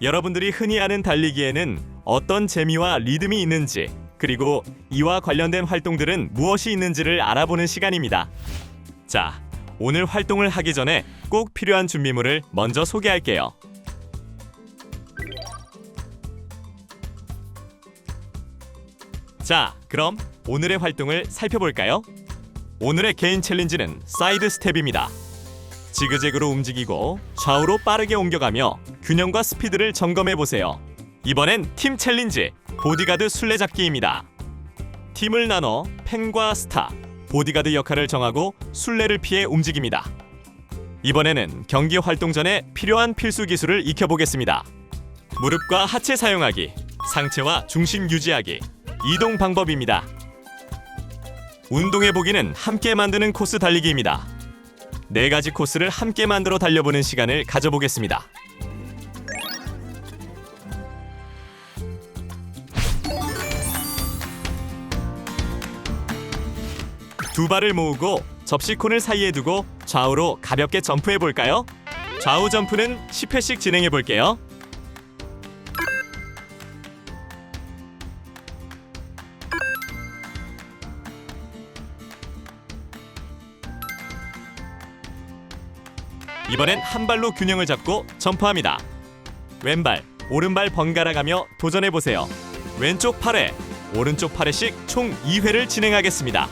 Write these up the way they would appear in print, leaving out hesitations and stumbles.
여러분들이 흔히 아는 달리기에는 어떤 재미와 리듬이 있는지, 그리고 이와 관련된 활동들은 무엇이 있는지를 알아보는 시간입니다. 자, 오늘 활동을 하기 전에 꼭 필요한 준비물을 먼저 소개할게요. 자, 그럼 오늘의 활동을 살펴볼까요? 오늘의 개인 챌린지는 사이드 스텝입니다. 지그재그로 움직이고 좌우로 빠르게 옮겨가며 균형과 스피드를 점검해 보세요. 이번엔 팀 챌린지 보디가드 술래잡기입니다. 팀을 나눠 펜과 스타, 보디가드 역할을 정하고 술래를 피해 움직입니다. 이번에는 경기 활동 전에 필요한 필수 기술을 익혀보겠습니다. 무릎과 하체 사용하기, 상체와 중심 유지하기, 이동 방법입니다. 운동의 보기는 함께 만드는 코스 달리기입니다. 4가지 코스를 함께 만들어 달려보는 시간을 가져보겠습니다. 두 발을 모으고 접시콘을 사이에 두고 좌우로 가볍게 점프해 볼까요? 좌우 점프는 10회씩 진행해 볼게요. 이번엔 한 발로 균형을 잡고 점프합니다. 왼발, 오른발 번갈아 가며 도전해 보세요. 왼쪽 8회, 오른쪽 8회씩 총 2회를 진행하겠습니다.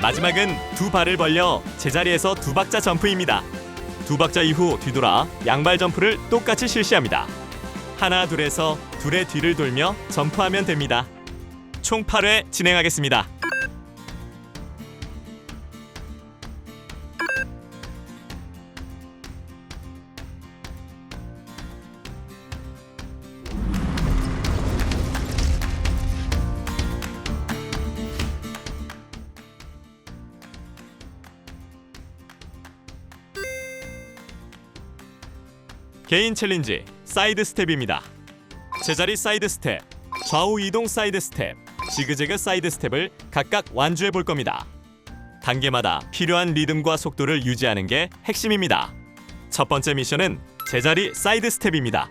마지막은 두 발을 벌려 제자리에서 2박자 점프입니다. 2박자 이후 뒤돌아 양발 점프를 똑같이 실시합니다. 하나 둘에서 둘의 뒤를 돌며 점프하면 됩니다. 총 8회 진행하겠습니다. 개인 챌린지 사이드 스텝입니다. 제자리 사이드 스텝, 좌우 이동 사이드 스텝, 지그재그 사이드 스텝을 각각 완주해 볼 겁니다. 단계마다 필요한 리듬과 속도를 유지하는 게 핵심입니다. 첫 번째 미션은 제자리 사이드 스텝입니다.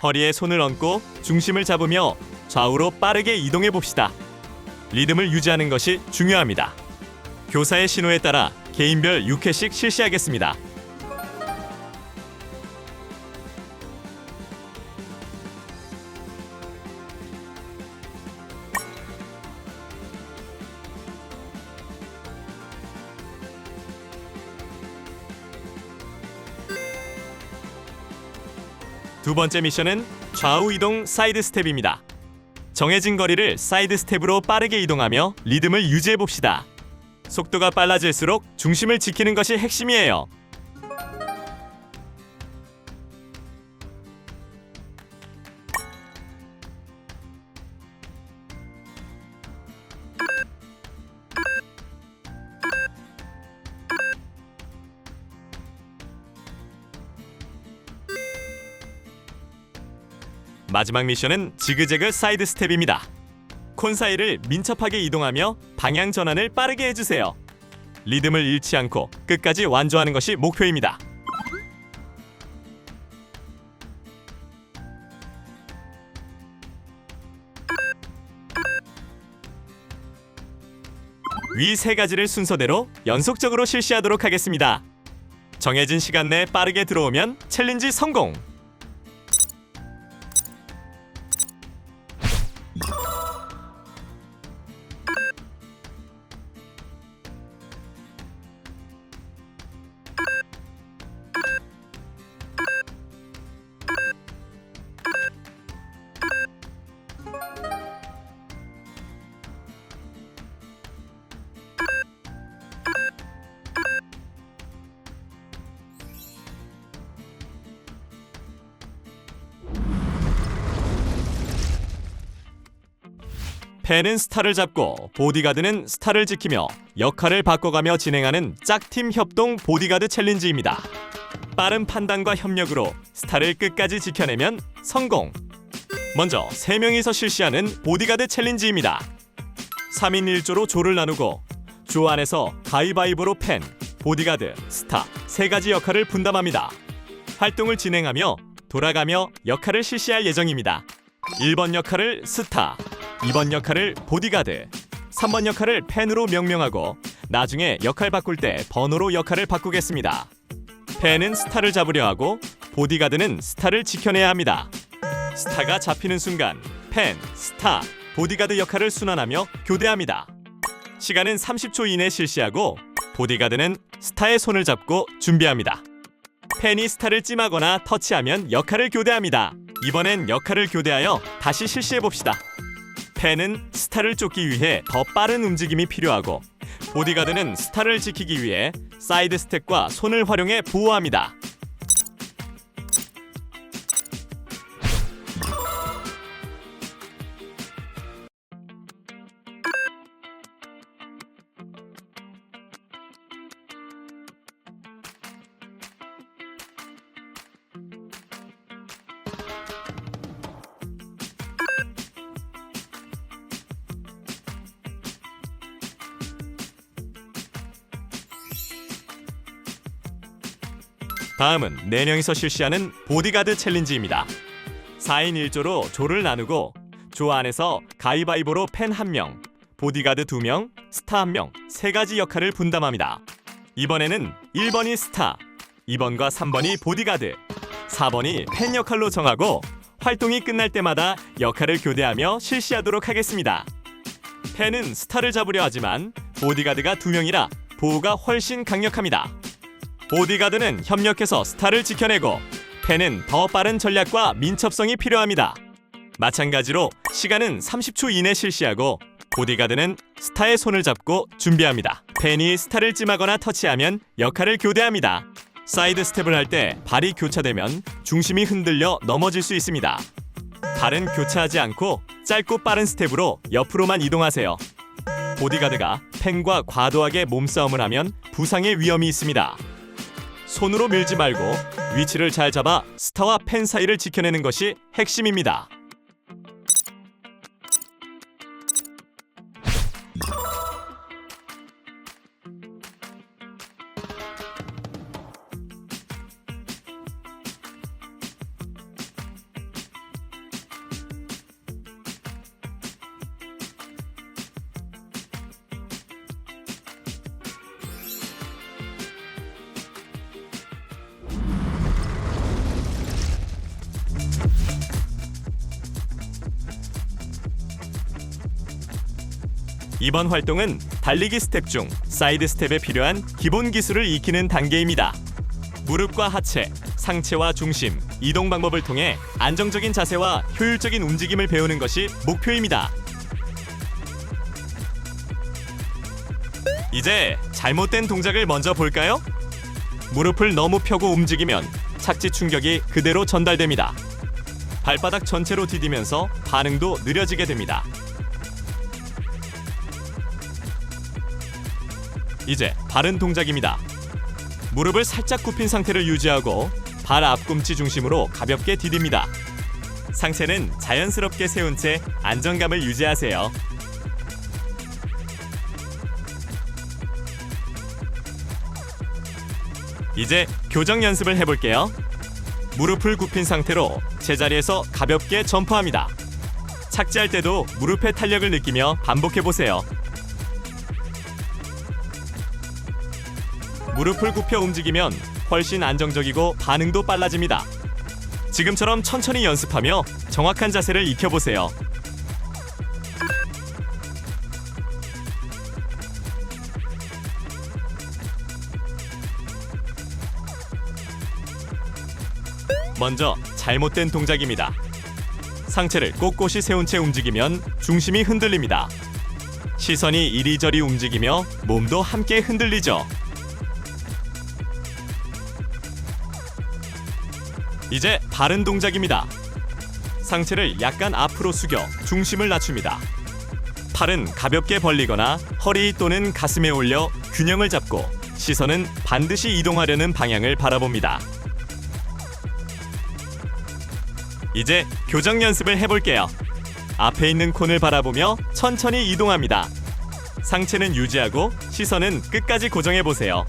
허리에 손을 얹고 중심을 잡으며 좌우로 빠르게 이동해 봅시다. 리듬을 유지하는 것이 중요합니다. 교사의 신호에 따라 개인별 6회씩 실시하겠습니다. 두 번째 미션은 좌우 이동 사이드 스텝입니다. 정해진 거리를 사이드 스텝으로 빠르게 이동하며 리듬을 유지해 봅시다. 속도가 빨라질수록 중심을 지키는 것이 핵심이에요. 마지막 미션은 지그재그 사이드 스텝입니다. 콘 사이를 민첩하게 이동하며 방향 전환을 빠르게 해주세요. 리듬을 잃지 않고 끝까지 완주하는 것이 목표입니다. 위 3가지를 순서대로 연속적으로 실시하도록 하겠습니다. 정해진 시간 내에 빠르게 들어오면 챌린지 성공! 펜은 스타를 잡고 보디가드는 스타를 지키며 역할을 바꿔가며 진행하는 짝팀 협동 보디가드 챌린지입니다. 빠른 판단과 협력으로 스타를 끝까지 지켜내면 성공! 먼저 3명이서 실시하는 보디가드 챌린지입니다. 3인 1조로 조를 나누고 조 안에서 가위바위보로 펜, 보디가드, 스타 3가지 역할을 분담합니다. 활동을 진행하며 돌아가며 역할을 실시할 예정입니다. 1번 역할을 스타, 2번 역할을 보디가드, 3번 역할을 펜으로 명명하고 나중에 역할 바꿀 때 번호로 역할을 바꾸겠습니다. 펜은 스타를 잡으려 하고 보디가드는 스타를 지켜내야 합니다. 스타가 잡히는 순간 펜, 스타, 보디가드 역할을 순환하며 교대합니다. 시간은 30초 이내 실시하고 보디가드는 스타의 손을 잡고 준비합니다. 펜이 스타를 찜하거나 터치하면 역할을 교대합니다. 이번엔 역할을 교대하여 다시 시시해봅시다. 펜은 스타를 쫓기 위해 더 빠른 움직임이 필요하고 보디가드는 스타를 지키기 위해 사이드 스텝과 손을 활용해 보호합니다. 다음은 4명이서 실시하는 보디가드 챌린지입니다. 4인 1조로 조를 나누고 조 안에서 가위바위보로 펜 1명, 보디가드 2명, 스타 1명 3가지 역할을 분담합니다. 이번에는 1번이 스타, 2번과 3번이 보디가드, 4번이 펜 역할로 정하고 활동이 끝날 때마다 역할을 교대하며 실시하도록 하겠습니다. 펜은 스타를 잡으려 하지만 보디가드가 2명이라 보호가 훨씬 강력합니다. 보디가드는 협력해서 스타를 지켜내고 펜은 더 빠른 전략과 민첩성이 필요합니다. 마찬가지로 시간은 30초 이내 실시하고 보디가드는 스타의 손을 잡고 준비합니다. 펜이 스타를 찜하거나 터치하면 역할을 교대합니다. 사이드 스텝을 할 때 발이 교차되면 중심이 흔들려 넘어질 수 있습니다. 발은 교차하지 않고 짧고 빠른 스텝으로 옆으로만 이동하세요. 보디가드가 펜과 과도하게 몸싸움을 하면 부상의 위험이 있습니다. 손으로 밀지 말고 위치를 잘 잡아 스타와 펜 사이를 지켜내는 것이 핵심입니다. 이번 활동은 달리기 스텝 중 사이드 스텝에 필요한 기본 기술을 익히는 단계입니다. 무릎과 하체, 상체와 중심, 이동 방법을 통해 안정적인 자세와 효율적인 움직임을 배우는 것이 목표입니다. 이제 잘못된 동작을 먼저 볼까요? 무릎을 너무 펴고 움직이면 착지 충격이 그대로 전달됩니다. 발바닥 전체로 디디면서 반응도 느려지게 됩니다. 이제 바른 동작입니다. 무릎을 살짝 굽힌 상태를 유지하고 발 앞꿈치 중심으로 가볍게 디딥니다. 상체는 자연스럽게 세운 채 안정감을 유지하세요. 이제 교정 연습을 해볼게요. 무릎을 굽힌 상태로 제자리에서 가볍게 점프합니다. 착지할 때도 무릎의 탄력을 느끼며 반복해보세요. 무릎을 굽혀 움직이면 훨씬 안정적이고 반응도 빨라집니다. 지금처럼 천천히 연습하며 정확한 자세를 익혀보세요. 먼저 잘못된 동작입니다. 상체를 꼿꼿이 세운 채 움직이면 중심이 흔들립니다. 시선이 이리저리 움직이며 몸도 함께 흔들리죠. 이제 바른 동작입니다. 상체를 약간 앞으로 숙여 중심을 낮춥니다. 팔은 가볍게 벌리거나 허리 또는 가슴에 올려 균형을 잡고 시선은 반드시 이동하려는 방향을 바라봅니다. 이제 교정 연습을 해볼게요. 앞에 있는 콘을 바라보며 천천히 이동합니다. 상체는 유지하고 시선은 끝까지 고정해보세요.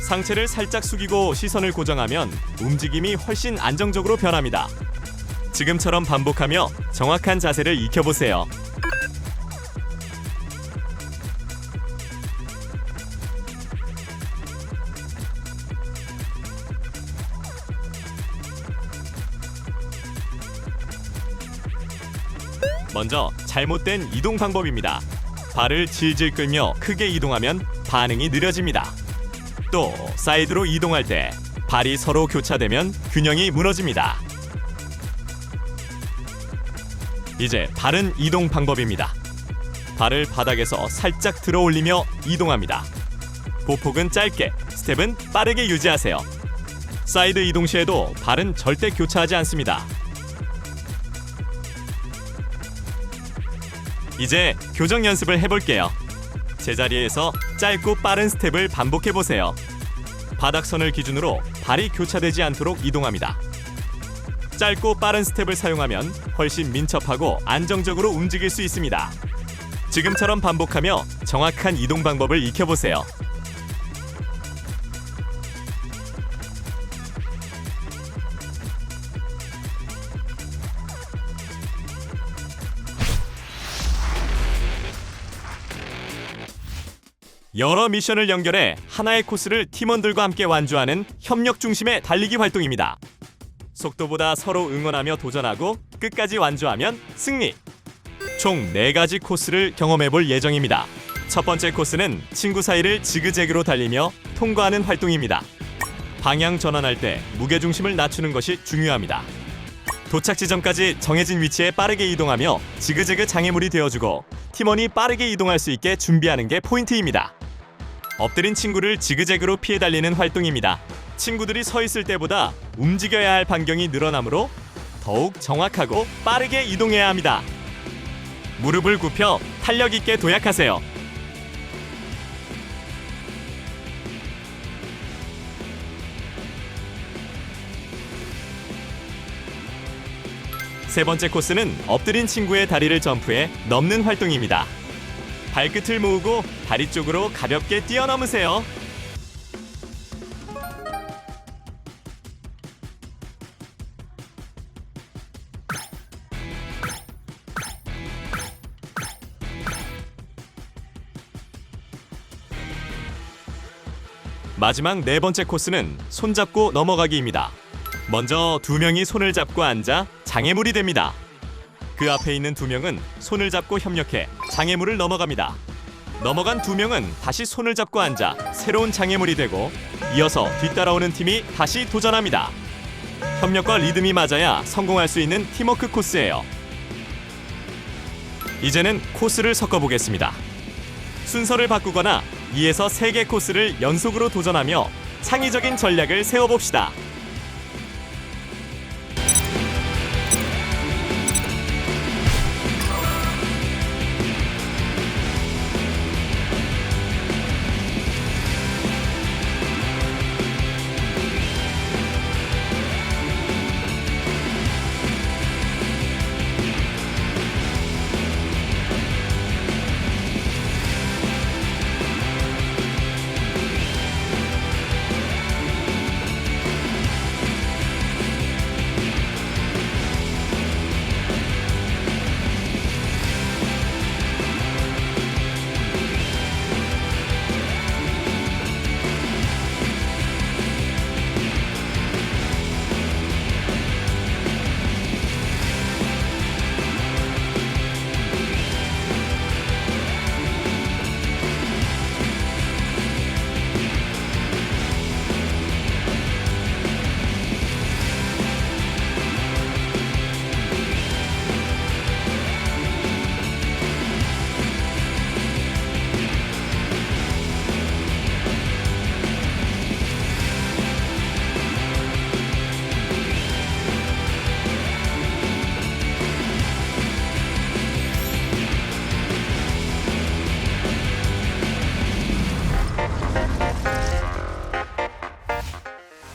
상체를 살짝 숙이고 시선을 고정하면 움직임이 훨씬 안정적으로 변합니다. 지금처럼 반복하며 정확한 자세를 익혀보세요. 먼저 잘못된 이동 방법입니다. 발을 질질 끌며 크게 이동하면 반응이 느려집니다. 또 사이드로 이동할 때 발이 서로 교차되면 균형이 무너집니다. 이제 바른 이동 방법입니다. 발을 바닥에서 살짝 들어 올리며 이동합니다. 보폭은 짧게, 스텝은 빠르게 유지하세요. 사이드 이동 시에도 발은 절대 교차하지 않습니다. 이제 교정 연습을 해볼게요. 제자리에서 짧고 빠른 스텝을 반복해보세요. 바닥선을 기준으로 발이 교차되지 않도록 이동합니다. 짧고 빠른 스텝을 사용하면 훨씬 민첩하고 안정적으로 움직일 수 있습니다. 지금처럼 반복하며 정확한 이동 방법을 익혀보세요. 여러 미션을 연결해 하나의 코스를 팀원들과 함께 완주하는 협력 중심의 달리기 활동입니다. 속도보다 서로 응원하며 도전하고 끝까지 완주하면 승리! 총 4가지 코스를 경험해 볼 예정입니다. 첫 번째 코스는 친구 사이를 지그재그로 달리며 통과하는 활동입니다. 방향 전환할 때 무게중심을 낮추는 것이 중요합니다. 도착 지점까지 정해진 위치에 빠르게 이동하며 지그재그 장애물이 되어주고 팀원이 빠르게 이동할 수 있게 준비하는 게 포인트입니다. 엎드린 친구를 지그재그로 피해 달리는 활동입니다. 친구들이 서 있을 때보다 움직여야 할 반경이 늘어나므로 더욱 정확하고 빠르게 이동해야 합니다. 무릎을 굽혀 탄력 있게 도약하세요. 세 번째 코스는 엎드린 친구의 다리를 점프해 넘는 활동입니다. 발끝을 모으고 다리 쪽으로 가볍게 뛰어넘으세요. 마지막 4번째 코스는 손잡고 넘어가기입니다. 먼저 2명이 손을 잡고 앉아 장애물이 됩니다. 그 앞에 있는 2명은 손을 잡고 협력해 장애물을 넘어갑니다. 넘어간 2명은 다시 손을 잡고 앉아 새로운 장애물이 되고 이어서 뒤따라오는 팀이 다시 도전합니다. 협력과 리듬이 맞아야 성공할 수 있는 팀워크 코스예요. 이제는 코스를 섞어보겠습니다. 순서를 바꾸거나 2에서 3개 코스를 연속으로 도전하며 창의적인 전략을 세워봅시다.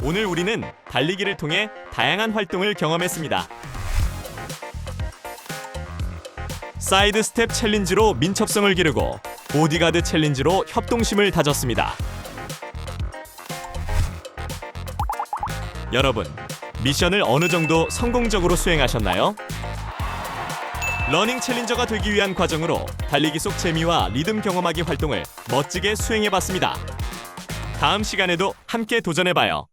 오늘 우리는 달리기를 통해 다양한 활동을 경험했습니다. 사이드 스텝 챌린지로 민첩성을 기르고 보디가드 챌린지로 협동심을 다졌습니다. 여러분, 미션을 어느 정도 성공적으로 수행하셨나요? 러닝 챌린저가 되기 위한 과정으로 달리기 속 재미와 리듬 경험하기 활동을 멋지게 수행해봤습니다. 다음 시간에도 함께 도전해봐요.